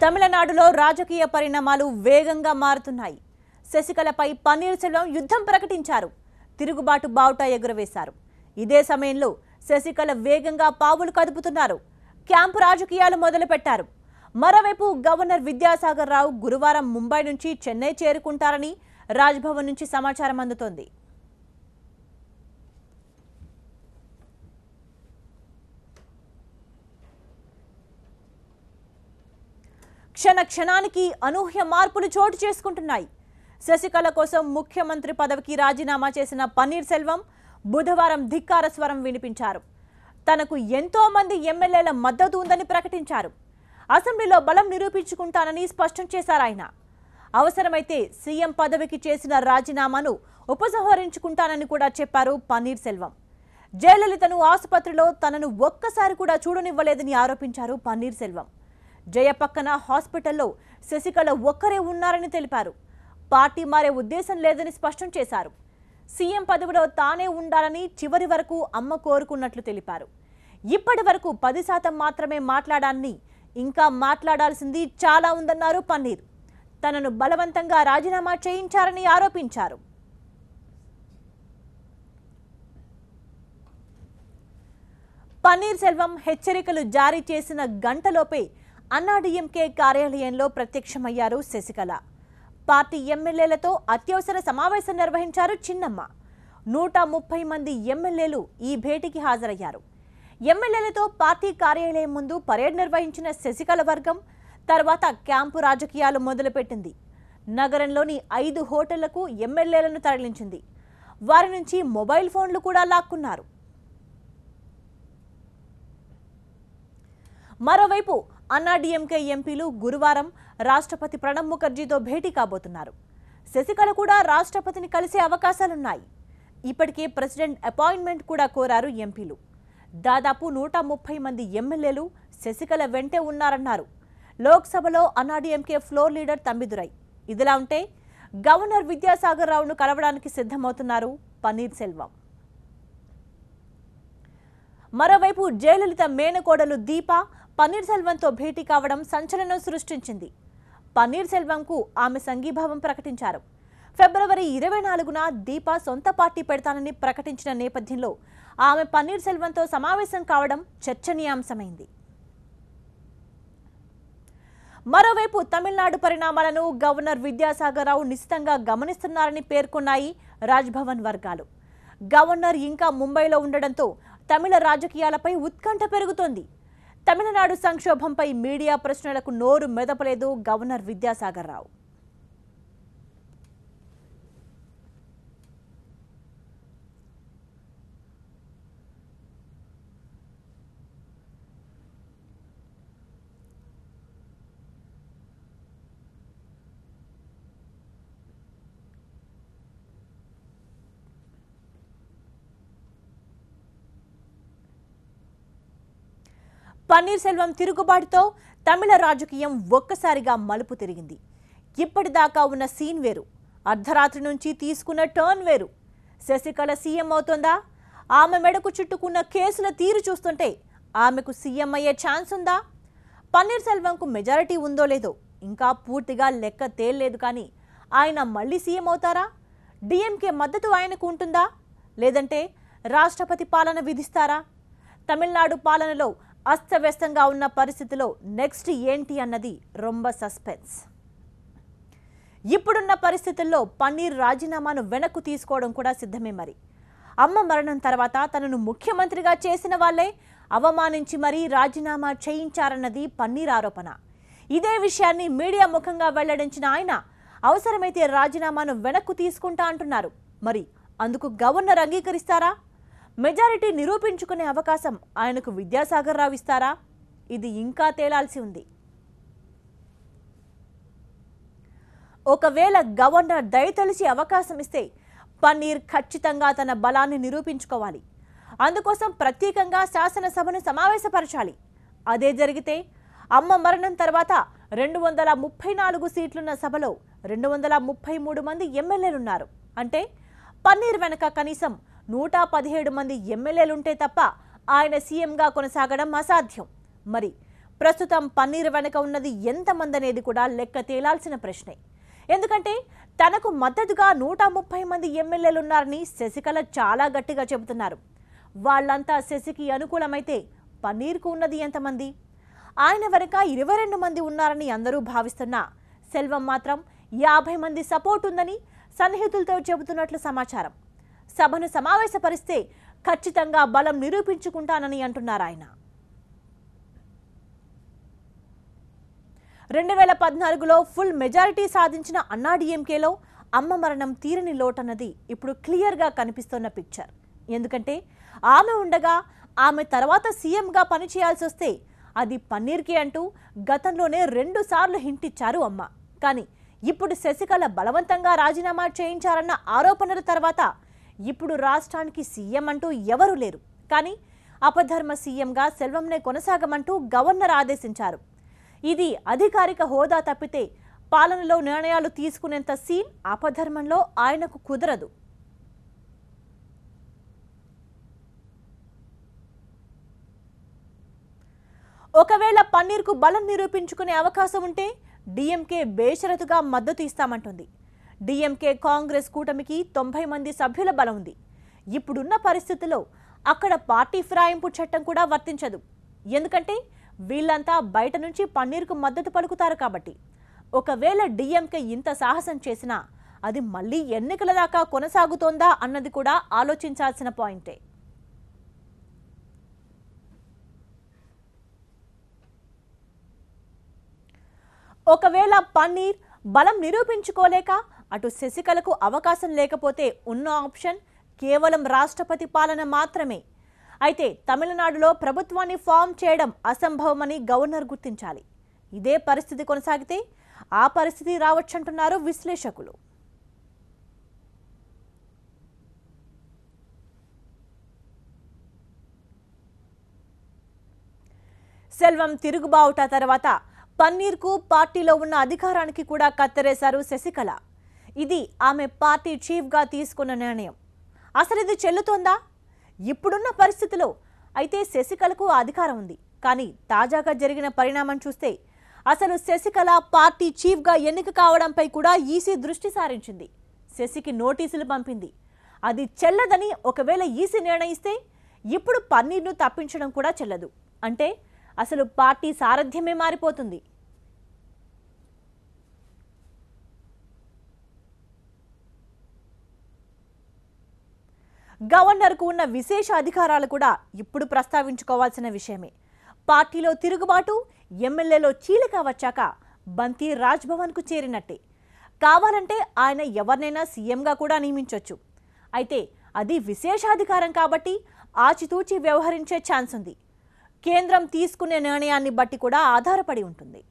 తమిళనాడులో రాజకీయ పరిణామాలు వేగంగా మారుతున్నాయి. శశికళపై పన్నీర్ సెల్వం యుద్ధం ప్రకటించారు. తిరుగుబాటు బావుటా ఎగురవేశారు. ఇదే సమయంలో శశికళ వేగంగా పావులు కదుపుతున్నారు. క్యాంపు రాజకీయాలు మొదలుపెట్టారు. మరోవైపు గవర్నర్ విద్యాసాగర్ రావు గురువారం ముంబై నుంచి చెన్నై చేరుకుంటారని రాజ్భవన్ నుంచి సమాచారం అందుతోంది. క్షణ క్షణానికి అనూహ్య మార్పులు చోటు చేసుకుంటున్నాయి. శశికళ కోసం ముఖ్యమంత్రి పదవికి రాజీనామా చేసిన పన్నీర్ సెల్వం బుధవారం ధిక్కార స్వరం వినిపించారు. తనకు ఎంతో మంది ఎమ్మెల్యేల మద్దతు ఉందని ప్రకటించారు. అసెంబ్లీలో బలం నిరూపించుకుంటానని స్పష్టం చేశారు. ఆయన అవసరమైతే సీఎం పదవికి చేసిన రాజీనామాను ఉపసంహరించుకుంటానని కూడా చెప్పారు పన్నీర్ సెల్వం. జయలలితను ఆసుపత్రిలో తనను ఒక్కసారి కూడా చూడనివ్వలేదని ఆరోపించారు పన్నీర్ సెల్వం. జయ పక్కన హాస్పిటల్లో శశికళ ఒక్కరే ఉన్నారని తెలిపారు. పార్టీ మారే ఉద్దేశం లేదని స్పష్టం చేశారు. సీఎం పదవిలో తానే ఉండాలని చివరి వరకు అమ్మ కోరుకున్నట్లు తెలిపారు. ఇప్పటి వరకు 10% మాత్రమే మాట్లాడాలని, ఇంకా మాట్లాడాల్సింది చాలా ఉందన్నారు పన్నీర్. తనను బలవంతంగా రాజీనామా చేయించారని ఆరోపించారు. పన్నీర్ సెల్వం హెచ్చరికలు జారీ చేసిన గంటలోపే అన్నాడీఎంకే కార్యాలయంలో ప్రత్యక్షమయ్యారు శశికళ. పార్టీ ఎమ్మెల్యేలతో అత్యవసర సమావేశం నిర్వహించారు చిన్నమ్మ. 130 మంది ఎమ్మెల్యేలు ఈ భేటీకి హాజరయ్యారు. ఎమ్మెల్యేలతో పార్టీ కార్యాలయం ముందు పరేడ్ నిర్వహించిన శశికళ వర్గం తర్వాత క్యాంపు రాజకీయాలు మొదలుపెట్టింది. నగరంలోని 5 హోటళ్లకు ఎమ్మెల్యేలను తరలించింది. వారి నుంచి మొబైల్ ఫోన్లు కూడా లాక్కున్నారు. మరోవైపు అన్నాడీఎంకే ఎంపీలు గురువారం రాష్ట్రపతి ప్రణబ్ ముఖర్జీతో భేటీ కాబోతున్నారు. శశికళ కూడా రాష్ట్రపతిని కలిసే అవకాశాలున్నాయి. ఇప్పటికే ప్రెసిడెంట్ అపాయింట్మెంట్ కూడా కోరారు ఎంపీలు. దాదాపు 130 మంది ఎమ్మెల్యేలు శశికళ వెంటే ఉన్నారన్నారు. లోక్సభలో అన్నాడీఎంకే ఫ్లోర్ లీడర్ తంబిదురై. ఇదిలా ఉంటే గవర్నర్ విద్యాసాగర్ రావును కలవడానికి సిద్ధమవుతున్నారు పన్నీర్ సెల్వం. మరోవైపు జయలలిత మేనకోడలు దీప పన్నీర్ సెల్వంతో భేటీ కావడం సంచలనం సృష్టించింది. పన్నీర్ సెల్వంకు ఆమె సంఘీభావం ప్రకటించారు. ఫిబ్రవరి 24న దీప సొంత పార్టీ పెడతానని ప్రకటించిన నేపథ్యంలో ఆమె పన్నీర్ సెల్వంతో సమావేశం కావడం చర్చనీయాంశమైంది. మరోవైపు తమిళనాడు పరిణామాలను గవర్నర్ విద్యాసాగర్ రావు నిశితంగా గమనిస్తున్నారని పేర్కొన్నాయి రాజ్భవన్ వర్గాలు. గవర్నర్ ఇంకా ముంబైలో ఉండడంతో తమిళ రాజకీయాలపై ఉత్కంఠ పెరుగుతోంది. తమిళనాడు సంక్షోభంపై మీడియా ప్రశ్నలకు నోరు మెదపలేదు గవర్నర్ విద్యాసాగర్ రావు. పన్నీర్ సెల్వం తిరుగుబాటుతో తమిళ రాజకీయం ఒక్కసారిగా మలుపు తిరిగింది. ఇప్పటిదాకా ఉన్న సీన్ వేరు, అర్ధరాత్రి నుంచి తీసుకున్న టర్న్ వేరు. శశికళ సీఎం అవుతోందా? ఆమె మెడకు చుట్టుకున్న కేసుల తీరు చూస్తుంటే ఆమెకు సీఎం అయ్యే ఛాన్స్ ఉందా? పన్నీర్ సెల్వంకు మెజారిటీ ఉందో లేదో ఇంకా పూర్తిగా లెక్క తేల్లేదు. కానీ ఆయన మళ్ళీ సీఎం అవుతారా? డిఎంకే మద్దతు ఆయనకు ఉంటుందా? లేదంటే రాష్ట్రపతి పాలన విధిస్తారా? తమిళనాడు పాలనలో అస్తవ్యస్తంగా ఉన్న పరిస్థితిలో నెక్స్ట్ ఏంటి అన్నది రొంబ సస్పెన్స్. ఇప్పుడున్న పరిస్థితుల్లో పన్నీర్ రాజీనామాను వెనక్కు తీసుకోవడం కూడా సిద్ధమే. మరి అమ్మ మరణం తర్వాత తనను ముఖ్యమంత్రిగా చేసిన వాళ్లే అవమానించి మరీ రాజీనామా చేయించారన్నది పన్నీర్ ఆరోపణ. ఇదే విషయాన్ని మీడియా ముఖంగా వెల్లడించిన ఆయన అవసరమైతే రాజీనామాను వెనక్కు తీసుకుంటా అంటున్నారు. మరి అందుకు గవర్నర్ అంగీకరిస్తారా? మెజారిటీ నిరూపించుకునే అవకాశం ఆయనకు విద్యాసాగర్ రావు ఇస్తారా? ఇది ఇంకా తేలాల్సి ఉంది. ఒకవేళ గవర్నర్ దయతలిచి అవకాశం ఇస్తే పన్నీర్ ఖచ్చితంగా తన బలాన్ని నిరూపించుకోవాలి. అందుకోసం ప్రత్యేకంగా శాసనసభను సమావేశపరచాలి. అదే జరిగితే అమ్మ మరణం తర్వాత 234 సీట్లున్న సభలో 233 మంది ఎమ్మెల్యేలున్నారు. అంటే పన్నీర్ వెనక కనీసం 117 మంది ఎమ్మెల్యేలుంటే తప్ప ఆయన సీఎంగా కొనసాగడం అసాధ్యం. మరి ప్రస్తుతం పన్నీర్ వెనక ఉన్నది ఎంతమంది అనేది కూడా లెక్క తేలాల్సిన ప్రశ్నే. ఎందుకంటే తనకు మద్దతుగా 130 మంది ఎమ్మెల్యేలు ఉన్నారని శశికళ చాలా గట్టిగా చెబుతున్నారు. వాళ్ళంతా శశికి అనుకూలమైతే పన్నీర్కు ఉన్నది ఎంతమంది? ఆయన వెనక 22 మంది ఉన్నారని అందరూ భావిస్తున్నా సెల్వం మాత్రం 50 మంది సపోర్ట్ ఉందని సన్నిహితులతో చెబుతున్నట్లు సమాచారం. సభను సమావేశపరిస్తే ఖచ్చితంగా బలం నిరూపించుకుంటానని అంటున్నారు ఆయన. 2014లో ఫుల్ మెజారిటీ సాధించిన అన్నాడీఎంకేలో అమ్మ మరణం తీరని లోటన్నది ఇప్పుడు క్లియర్గా కనిపిస్తున్న పిక్చర్. ఎందుకంటే ఆమె ఉండగా ఆమె తర్వాత సీఎంగా పనిచేయాల్సి వస్తే అది పన్నీర్కే అంటూ గతంలోనే 2 సార్లు హింట్ ఇచ్చారు అమ్మ. కానీ ఇప్పుడు శశికళ బలవంతంగా రాజీనామా చేయించారన్న ఆరోపణల తర్వాత ఇప్పుడు రాష్ట్రానికి సీఎం అంటూ ఎవరూ లేరు. కానీ అపధర్మ సీఎంగా సెల్వంనే కొనసాగమంటూ గవర్నర్ ఆదేశించారు. ఇది అధికారిక హోదా తప్పితే పాలనలో నిర్ణయాలు తీసుకునేంత సీన్ అపధర్మంలో ఆయనకు కుదరదు. ఒకవేళ పన్నీర్కు బలం నిరూపించుకునే అవకాశం ఉంటే డీఎంకే బేషరతుగా మద్దతు ఇస్తామంటుంది. డీఎంకే కాంగ్రెస్ కూటమికి 90 మంది సభ్యుల బలం ఉంది. ఇప్పుడున్న పరిస్థితుల్లో అక్కడ పార్టీ ఫిరాయింపు చట్టం కూడా వర్తించదు. ఎందుకంటే వీళ్ళంతా బయట నుంచి పన్నీర్కు మద్దతు పలుకుతారు కాబట్టి. ఒకవేళ డీఎంకే ఇంత సాహసం చేసినా అది మళ్ళీ ఎన్నికల దాకా కొనసాగుతోందా అన్నది కూడా ఆలోచించాల్సిన పాయింటే. ఒకవేళ పన్నీర్ బలం నిరూపించుకోలేక అటు శశికళకు అవకాశం లేకపోతే ఉన్న ఆప్షన్ కేవలం రాష్ట్రపతి పాలన మాత్రమే. అయితే తమిళనాడులో ప్రభుత్వాన్ని ఫామ్ చేయడం అసంభవమని గవర్నర్ గుర్తించాలి. ఇదే పరిస్థితి కొనసాగితే ఆ పరిస్థితి రావచ్చంటున్నారు విశ్లేషకులు. సెల్వం తిరుగుబావుట తర్వాత పన్నీర్కు పార్టీలో ఉన్న అధికారానికి కూడా కత్తెరేశారు శశికళ. ఇది ఆమె పార్టీ చీఫ్గా తీసుకున్న నిర్ణయం. అసలు ఇది చెల్లుతోందా? ఇప్పుడున్న పరిస్థితిలో అయితే శశికళకు అధికారం ఉంది. కానీ తాజాగా జరిగిన పరిణామం చూస్తే అసలు శశికళ పార్టీ చీఫ్గా ఎన్నిక కావడంపై కూడా ఈసీ దృష్టి సారించింది. శశికి నోటీసులు పంపింది. అది చెల్లదని ఒకవేళ ఈసీ నిర్ణయిస్తే ఇప్పుడు పన్నీర్ను తప్పించడం కూడా చెల్లదు. అంటే అసలు పార్టీ సారథ్యమే మారిపోతుంది. గవర్నర్కు ఉన్న విశేష అధికారాలు కూడా ఇప్పుడు ప్రస్తావించుకోవాల్సిన విషయమే. పార్టీలో తిరుగుబాటు, ఎమ్మెల్యేలో చీలిక వచ్చాక బంతి రాజ్భవన్కు చేరినట్టే. కావాలంటే ఆయన ఎవరినైనా సీఎంగా కూడా నియమించవచ్చు. అయితే అది విశేషాధికారం కాబట్టి ఆచితూచి వ్యవహరించే ఛాన్స్ ఉంది. కేంద్రం తీసుకునే నిర్ణయాన్ని బట్టి కూడా ఆధారపడి ఉంటుంది.